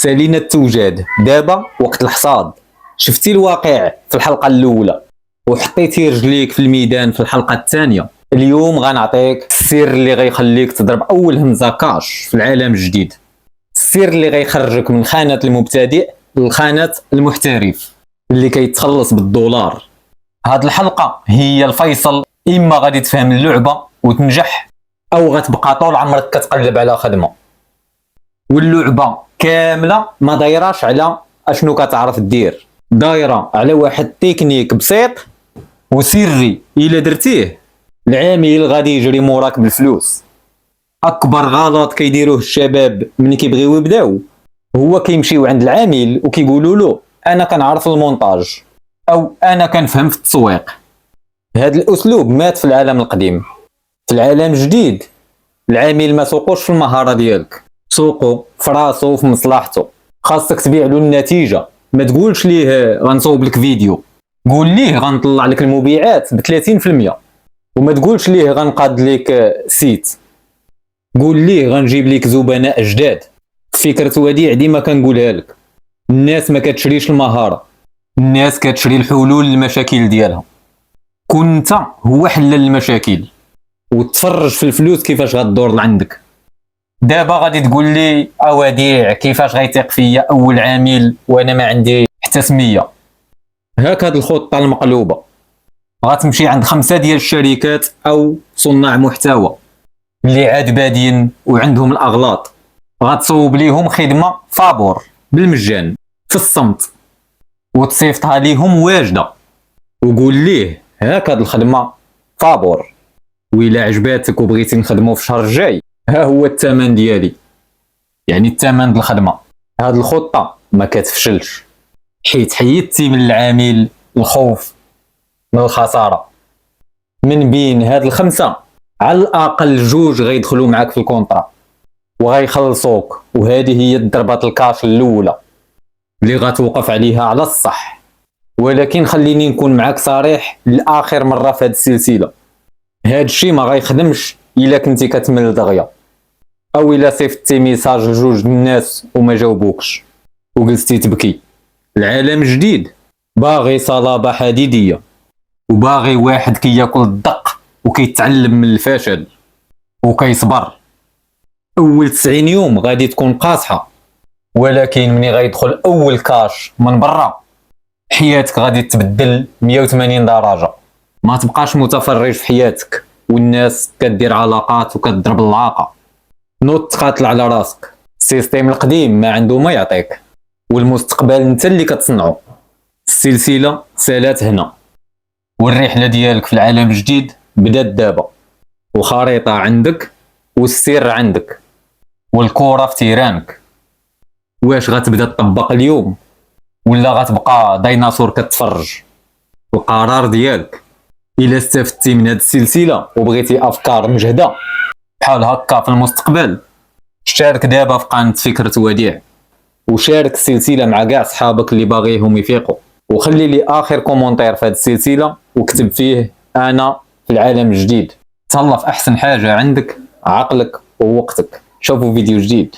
سالينا التوجاد دابا وقت الحصاد. شفتي الواقع في الحلقه الاولى وحطيتي رجليك في الميدان في الحلقه الثانيه. اليوم غنعطيك السر اللي غيخليك تضرب اول همزه كاش في العالم الجديد، السر اللي غيخرجك من خانه المبتدئ لخانه المحترف اللي كيتخلص بالدولار. هاد الحلقه هي الفيصل، اما غادي تفهم اللعبه وتنجح او غتبقى طول عمرك كتقلب على خدمه واللعبه كامله ما دايراش على اشنو كتعرف دير، دايره على واحد تكنيك بسيط وسري الا درتيه العامل غادي يجري موراك بالفلوس. اكبر غلط كيديروه الشباب ملي كيبغيو يبداو هو كيمشيو عند العامل وكيقولوا له انا كنعرف المونتاج او انا كنفهم في التسويق. هذا الاسلوب مات في العالم القديم. في العالم الجديد العامل ما سوقوش في المهاره ديالك، سوقو في راسو وفي مصلحته. خاصك تبيع له النتيجه، ما تقولش ليه غنصوب لك فيديو، قول ليه غنطلع لك المبيعات ب 30%، وما تقولش ليه غنقاد لك سيت، قول ليه غنجيب لك زبناء جداد. فكرة وديع ديما كنقولها لك، الناس ما كتشريش المهاره، الناس كتشري الحلول للمشاكل ديالها. كون انت هو حل المشاكل وتفرج في الفلوس كيفاش غدور لعندك. دابا غادي تقول لي اوديع كيفاش غيثيق فيا اول عامل وانا ما عندي حتى سميه؟ هاك هاد الخطه المقلوبه، غتمشي عند 5 ديال الشركات او صناع محتوى اللي عاد بادين وعندهم الاغلاط، غتصوب ليهم خدمه فابور بالمجان في الصمت وتصيفطها ليهم واجده وقول ليه هاك هاد الخدمه فابور، وإلا عجباتك وبغيتي نخدمو في الشهر الجاي ها هو الثمن ديالي، يعني الثمن د الخدمه. هاد الخطه ما كتفشلش حيت حيدتي من العامل الخوف من الخساره. من بين هاد الخمسه على الاقل 2 غيدخلوا معاك في الكونطرا وغيخلصوك، وهذه هي الضربه الكاش الاولى اللي غتوقف عليها على الصح. ولكن خليني نكون معاك صريح لاخر مره في هاد السلسله، هاد الشيء ما غيخدمش الا كنتي كتمل دغيا او الا صيفطتي ميساج لجوج الناس وما جاوبوكش وجلستي تبكي. العالم جديد باغي صلابه حديديه وباغي واحد كياكل الدق وكيتعلم من الفشل وكيصبر. اول 90 يوم غادي تكون قاصحه، ولكن مني غيدخل اول كاش من برا حياتك غادي تبدل 180 درجه. ما تبقاش متفرج في حياتك والناس كدير علاقات وكتضرب العاقه. نوض تقاتل على راسك، السيستم القديم ما عنده ما يعطيك والمستقبل انت اللي كتصنعه. السلسله سالات هنا والرحله ديالك في العالم الجديد بدات دابا، وخريطه عندك والسر عندك والكره في تيرانك. واش غتبدا تطبق اليوم ولا غتبقى ديناصور كتفرج؟ القرار ديالك. الا استفدتي من هذه السلسله وبغيتي افكار مجهده بحال هكا في المستقبل، اشترك دابا في قناه فكرة وديع وشارك السلسله مع كاع صحابك اللي باغيهم يفيقوا، وخلي لي اخر كومونتير في هذه السلسله وكتب فيه انا في العالم الجديد. تهلا في احسن حاجه عندك، عقلك ووقتك. شوفوا فيديو جديد.